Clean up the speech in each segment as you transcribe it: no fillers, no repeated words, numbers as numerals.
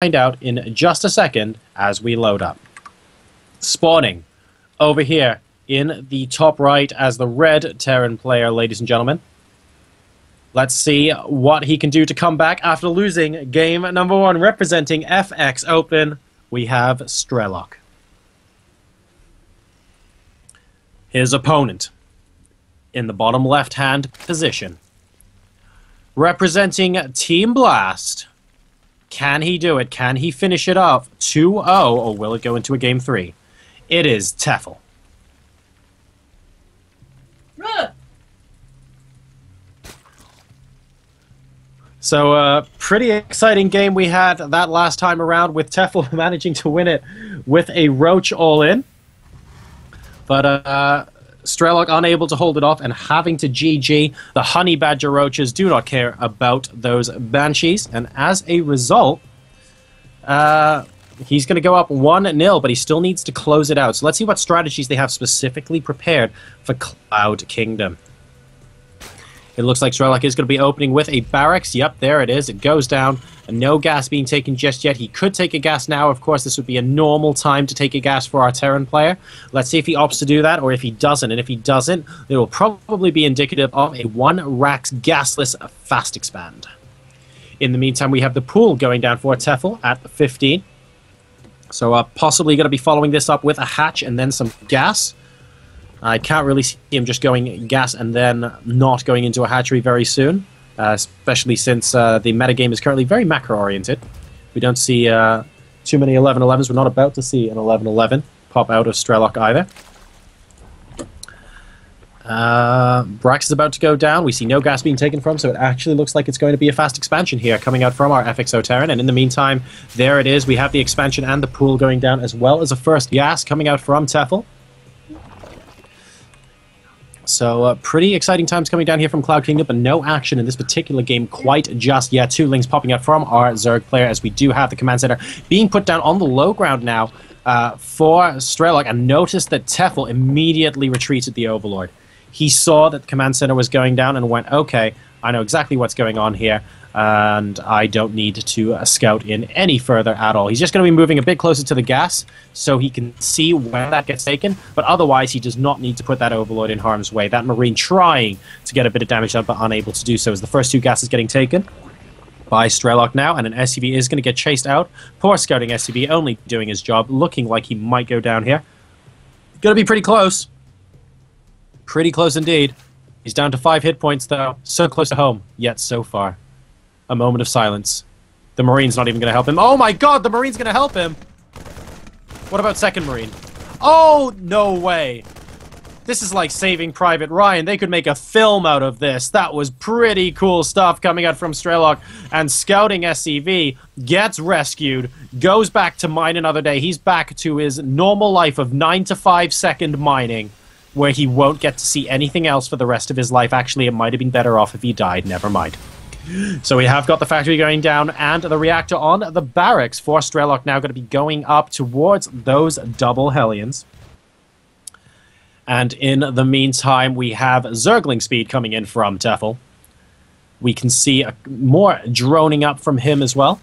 find out in just a second as we load up. Spawning over here in the top right as the red Terran player, ladies and gentlemen. Let's see what he can do to come back after losing game number 1. Representing FX Open, we have Strelok. His opponent in the bottom left-hand position. Representing Team Blast. Can he do it? Can he finish it off 2-0, or will it go into a game 3? It is Tefel. So, pretty exciting game we had that last time around, with Tefel managing to win it with a Roach all-in. But Strelok unable to hold it off and having to GG. The Honey Badger Roaches do not care about those Banshees. And as a result, he's going to go up 1-0, but he still needs to close it out. So let's see what strategies they have specifically prepared for Cloud Kingdom. It looks like Strelok is going to be opening with a barracks. Yep, there it is. It goes down. And no gas being taken just yet. He could take a gas now. Of course, this would be a normal time to take a gas for our Terran player. Let's see if he opts to do that, or if he doesn't. And if he doesn't, it will probably be indicative of a 1-Rax gasless fast expand. In the meantime, we have the pool going down for Tefel at 15. So possibly going to be following this up with a hatch and then some gas. I can't really see him just going gas and then not going into a hatchery very soon, especially since the metagame is currently very macro-oriented. We don't see too many 11-11s. We're not about to see an 11-11 pop out of Strelok either. Brax is about to go down. We see no gas being taken from, so it actually looks like it's going to be a fast expansion here coming out from our FXO Terran. And in the meantime, there it is. We have the expansion and the pool going down, as well as a first gas coming out from Tefel. So, pretty exciting times coming down here from Cloud Kingdom, but no action in this particular game quite just yet. 2 links popping out from our Zerg player, as we do have the command center being put down on the low ground now for Strelok. And notice that Tefel immediately retreated the Overlord. He saw that the command center was going down and went, okay, I know exactly what's going on here, and I don't need to scout in any further at all. He's just going to be moving a bit closer to the gas so he can see when that gets taken, but otherwise he does not need to put that Overlord in harm's way. That Marine trying to get a bit of damage done, but unable to do so, as the first 2 gases getting taken by Strelok now, and an SCV is going to get chased out. Poor scouting SCV, only doing his job, looking like he might go down here. Going to be pretty close. Pretty close indeed. He's down to 5 hit points, though. So close to home, yet so far. A moment of silence. The Marine's not even going to help him. Oh my god, the Marine's going to help him! What about second Marine? Oh, no way! This is like Saving Private Ryan. They could make a film out of this. That was pretty cool stuff coming out from Strelok. And Scouting SCV gets rescued, goes back to mine another day. He's back to his normal life of 9 to 5 second mining, where he won't get to see anything else for the rest of his life. Actually, it might have been better off if he died. Never mind. So we have got the factory going down and the reactor on the barracks for Strelok, now going to be going up towards those double Hellions. And in the meantime, we have Zergling speed coming in from Tefel. We can see more droning up from him as well.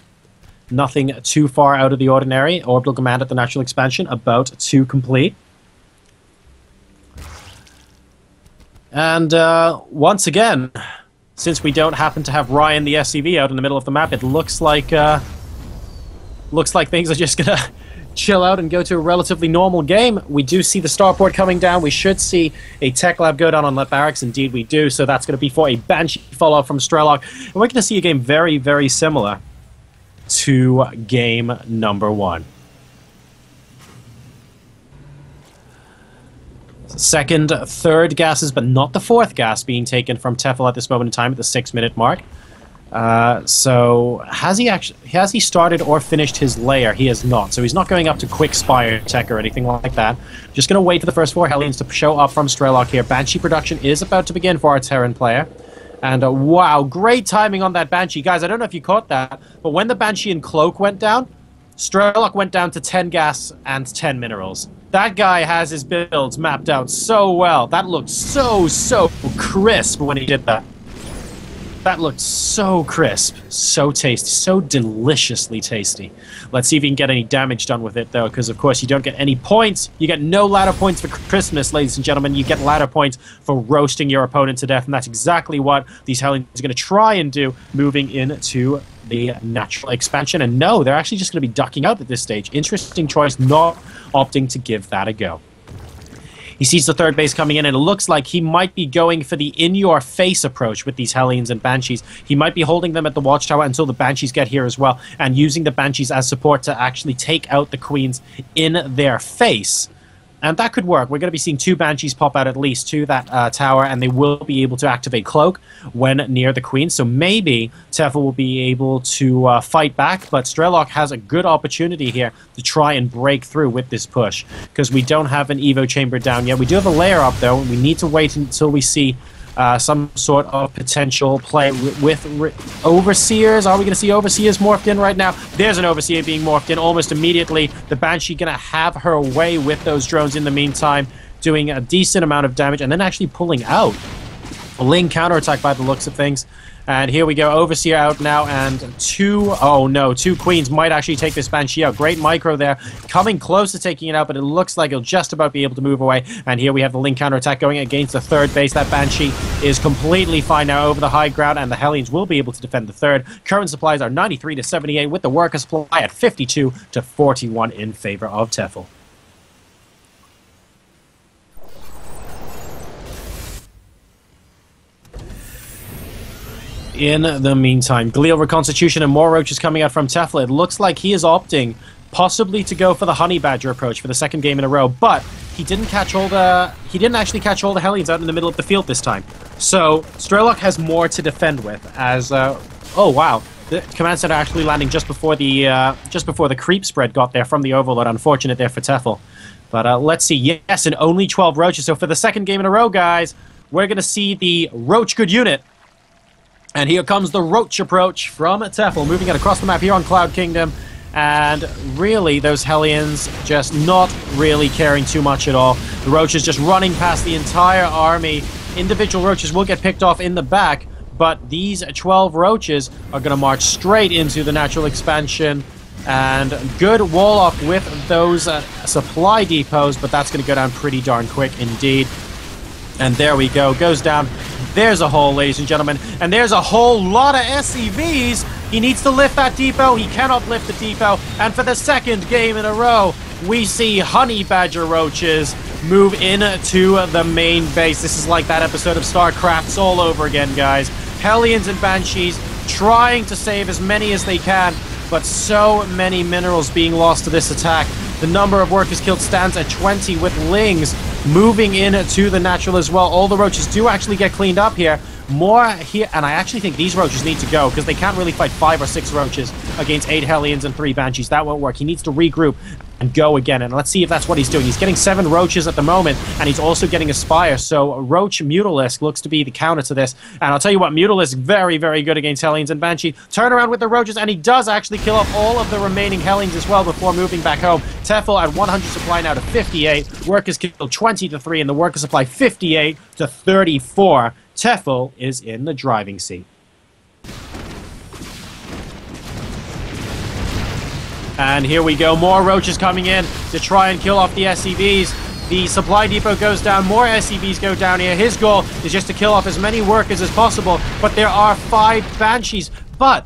Nothing too far out of the ordinary. Orbital command at the natural expansion about to complete. And once again, since we don't happen to have Ryan the SCV out in the middle of the map, it looks like things are just gonna chill out and go to a relatively normal game. We do see the starport coming down. We should see a tech lab go down on that barracks. Indeed we do. So that's going to be for a Banshee follow-up from Strelok. And we're going to see a game very, very similar to game number 1. Second, third gases, but not the 4th gas being taken from Tefel at this moment in time at the 6-minute mark. So has he started or finished his lair? He has not. So he's not going up to quick spire tech or anything like that. Just going to wait for the first 4 Hellions to show up from Strelok here. Banshee production is about to begin for our Terran player. And wow, great timing on that Banshee. Guys, I don't know if you caught that, but when the Banshee and Cloak went down, Strelok went down to 10 gas and 10 minerals. That guy has his builds mapped out so well. That looked so crisp when he did that. That looked so crisp, so tasty, so deliciously tasty. Let's see if we can get any damage done with it, though, because, of course, you don't get any points. You get no ladder points for crispness, ladies and gentlemen. You get ladder points for roasting your opponent to death, and that's exactly what these Hellions are going to try and do moving into the natural expansion. And no, they're actually just going to be ducking out at this stage. Interesting choice, not opting to give that a go. He sees the third base coming in, and it looks like he might be going for the in-your-face approach with these Hellions and Banshees. He might be holding them at the Watchtower until the Banshees get here as well, and using the Banshees as support to actually take out the Queens in their face. And that could work. We're going to be seeing 2 Banshees pop out at least to that tower, and they will be able to activate Cloak when near the Queen. So maybe Tefel will be able to fight back, but Strelok has a good opportunity here to try and break through with this push, because we don't have an Evo chamber down yet. We do have a layer up, though, and we need to wait until we see some sort of potential play with Overseers. Are we going to see Overseers morphed in right now? There's an Overseer being morphed in almost immediately. The Banshee going to have her way with those drones in the meantime, doing a decent amount of damage, and then actually pulling out a Ling counterattack by the looks of things. And here we go, Overseer out now, and 2 Queens might actually take this Banshee out. Great micro there, coming close to taking it out, but it looks like he'll just about be able to move away. And here we have the Ling counterattack going against the third base. That Banshee is completely fine now over the high ground, and the Hellions will be able to defend the third. Current supplies are 93 to 78, with the worker supply at 52 to 41 in favor of Tefel. In the meantime, Glial Reconstitution and more roaches coming out from Tefel. It looks like he is opting possibly to go for the Honey Badger approach for the second game in a row, but he didn't actually catch all the Hellions out in the middle of the field this time. So Strelok has more to defend with, as oh wow, the command center actually landing just before the creep spread got there from the Overlord. Unfortunate there for Tefel. But let's see. Yes, and only 12 roaches. So for the second game in a row, guys, we're going to see the Roach Good unit. And here comes the Roach approach from Tefel, moving it across the map here on Cloud Kingdom. And really, those Hellions just not really caring too much at all. The Roaches just running past the entire army. Individual Roaches will get picked off in the back, but these 12 Roaches are going to march straight into the natural expansion. And good wall off with those supply depots, but that's going to go down pretty darn quick indeed. And there we go, goes down. There's a hole, ladies and gentlemen, and there's a whole lot of SCVs. He needs to lift that depot. He cannot lift the depot. And for the second game in a row, we see Honey Badger Roaches move into the main base. This is like that episode of StarCrafts all over again, guys. Hellions and Banshees trying to save as many as they can, but so many minerals being lost to this attack. The number of workers killed stands at 20, with Lings moving in to the natural as well. All the Roaches do actually get cleaned up here. More here, and I actually think these Roaches need to go, because they can't really fight 5 or 6 Roaches against 8 Hellions and 3 Banshees. That won't work. He needs to regroup and go again, and let's see if that's what he's doing. He's getting 7 Roaches at the moment, and he's also getting a Spire, so Roach Mutalisk looks to be the counter to this. And I'll tell you what, Mutalisk very, very good against Hellions and Banshees. Turn around with the Roaches, and he does actually kill off all of the remaining Hellions as well before moving back home. Tefel at 100 supply now to 58. Workers killed 20 to 3, and the worker supply 58 to 34. Tefel is in the driving seat. And here we go, more Roaches coming in to try and kill off the SCVs. The supply depot goes down, more SCVs go down here. His goal is just to kill off as many workers as possible, but there are 5 Banshees. But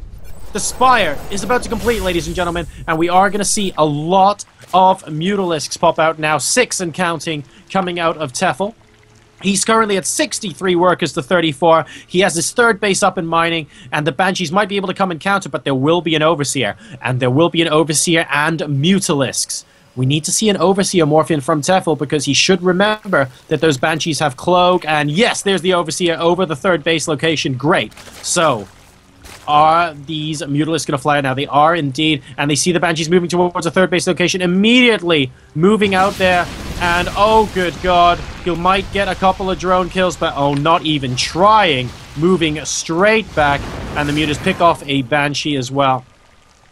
the Spire is about to complete, ladies and gentlemen, and we are going to see a lot of Mutalisks pop out now, 6 and counting, coming out of Tefel. He's currently at 63 workers to 34. He has his third base up in mining, and the Banshees might be able to come and counter, but there will be an Overseer. And there will be an Overseer and Mutalisks. We need to see an Overseer morph in from Tefel, because he should remember that those Banshees have Cloak. And yes, there's the Overseer over the third base location. Great. So, are these Mutalisks going to fly out now? They are indeed, and they see the Banshees moving towards the third base location, immediately moving out there, and oh good god, he might get a couple of drone kills, but oh, not even trying, moving straight back, and the Mutas pick off a Banshee as well.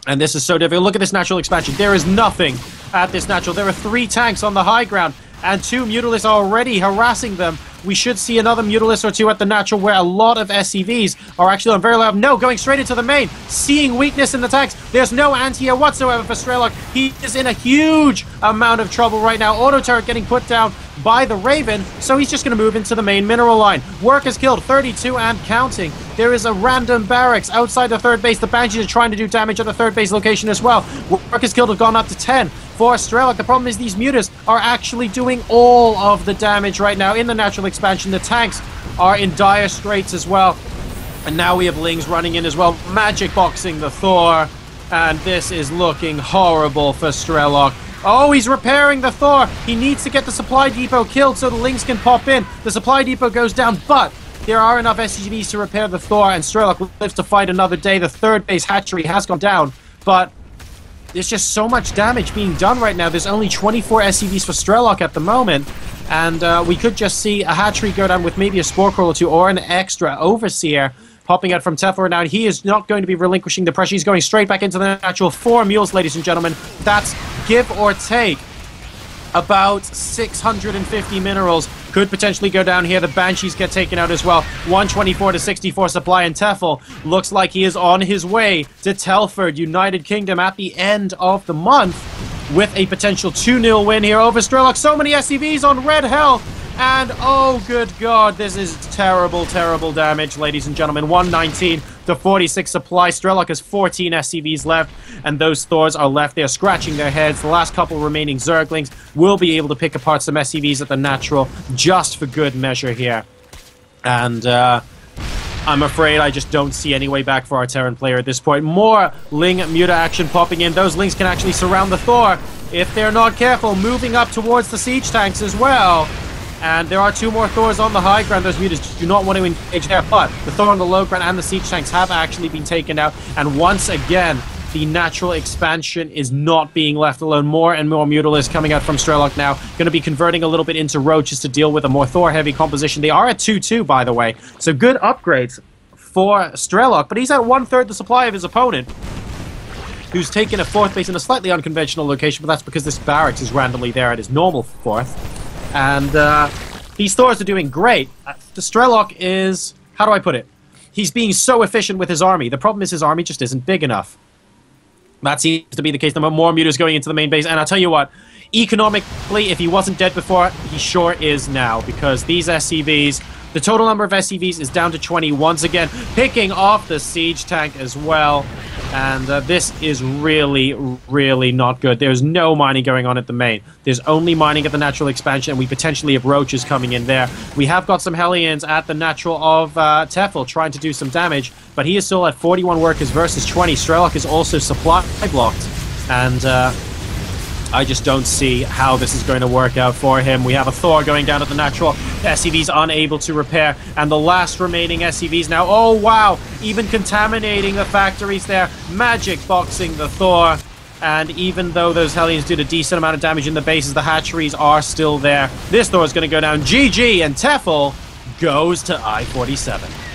And this is so difficult. Look at this natural expansion. There is nothing at this natural. There are 3 tanks on the high ground, and 2 Mutalisks are already harassing them we should see another Mutalisk or two at the natural, where a lot of SCVs are actually on very low. No, going straight into the main, seeing weakness in the tanks. There's no anti-air whatsoever for Strelok. He is in a huge amount of trouble right now. Auto turret getting put down by the Raven, so he's just going to move into the main mineral line. Work is killed, 32 and counting. There is a random barracks outside the third base. The Banshees are trying to do damage at the third base location as well. Work is killed have gone up to 10 for Strelok. The problem is these mutas are actually doing all of the damage right now in the natural expansion. The tanks are in dire straits as well. And now we have Lings running in as well, magic boxing the Thor. And this is looking horrible for Strelok. Oh, he's repairing the Thor. He needs to get the supply depot killed so the Lings can pop in. The supply depot goes down, but there are enough SCVs to repair the Thor, and Strelok lives to fight another day. The third base hatchery has gone down, but there's just so much damage being done right now. There's only 24 SCVs for Strelok at the moment, and we could just see a hatchery go down with maybe a Spore Crawl or two, or an extra Overseer popping out from Tefel now. He is not going to be relinquishing the pressure. He's going straight back into the natural. 4 mules, ladies and gentlemen. That's give or take about 650 minerals. Could potentially go down here. The Banshees get taken out as well. 124 to 64 supply, and Tefel looks like he is on his way to Telford, United Kingdom, at the end of the month with a potential 2-0 win here over Strelok. So many SCVs on red health. And oh, good God, this is terrible, terrible damage, ladies and gentlemen. 119 to 46 supply. Strelok has 14 SCVs left, and those Thors are left there scratching their heads. The last couple remaining Zerglings will be able to pick apart some SCVs at the natural just for good measure here. And I'm afraid I just don't see any way back for our Terran player at this point. More Ling Muta action popping in. Those Lings can actually surround the Thor if they're not careful, moving up towards the siege tanks as well. And there are 2 more Thors on the high ground. Those mutas do not want to engage there, but the Thor on the low ground and the siege tanks have actually been taken out. And once again, the natural expansion is not being left alone. More and more Mutalisks coming out from Strelok now. Going to be converting a little bit into roaches to deal with a more Thor-heavy composition. They are at 2-2, by the way. So good upgrades for Strelok, but he's at 1/3 the supply of his opponent, who's taken a 4th base in a slightly unconventional location, but that's because this barracks is randomly there at his normal 4th. And these Thors are doing great. The Strelok is, how do I put it? He's being so efficient with his army. The problem is his army just isn't big enough. That seems to be the case. There are more mutas going into the main base. And I'll tell you what, economically, if he wasn't dead before, he sure is now. Because these SCVs, the total number of SCVs is down to 20 once again, picking off the siege tank as well. And this is really, really not good. There's no mining going on at the main. There's only mining at the natural expansion, and we potentially have roaches coming in there. We have got some Hellions at the natural of Tefel trying to do some damage, but he is still at 41 workers versus 20. Strelok is also supply blocked, and I just don't see how this is going to work out for him. We have a Thor going down at the natural. The SCV's unable to repair. And the last remaining SCVs now. Oh, wow. Even contaminating the factories there. Magic boxing the Thor. And even though those Hellions did a decent amount of damage in the bases, the hatcheries are still there. This Thor is going to go down. GG, and Tefel goes to I-47.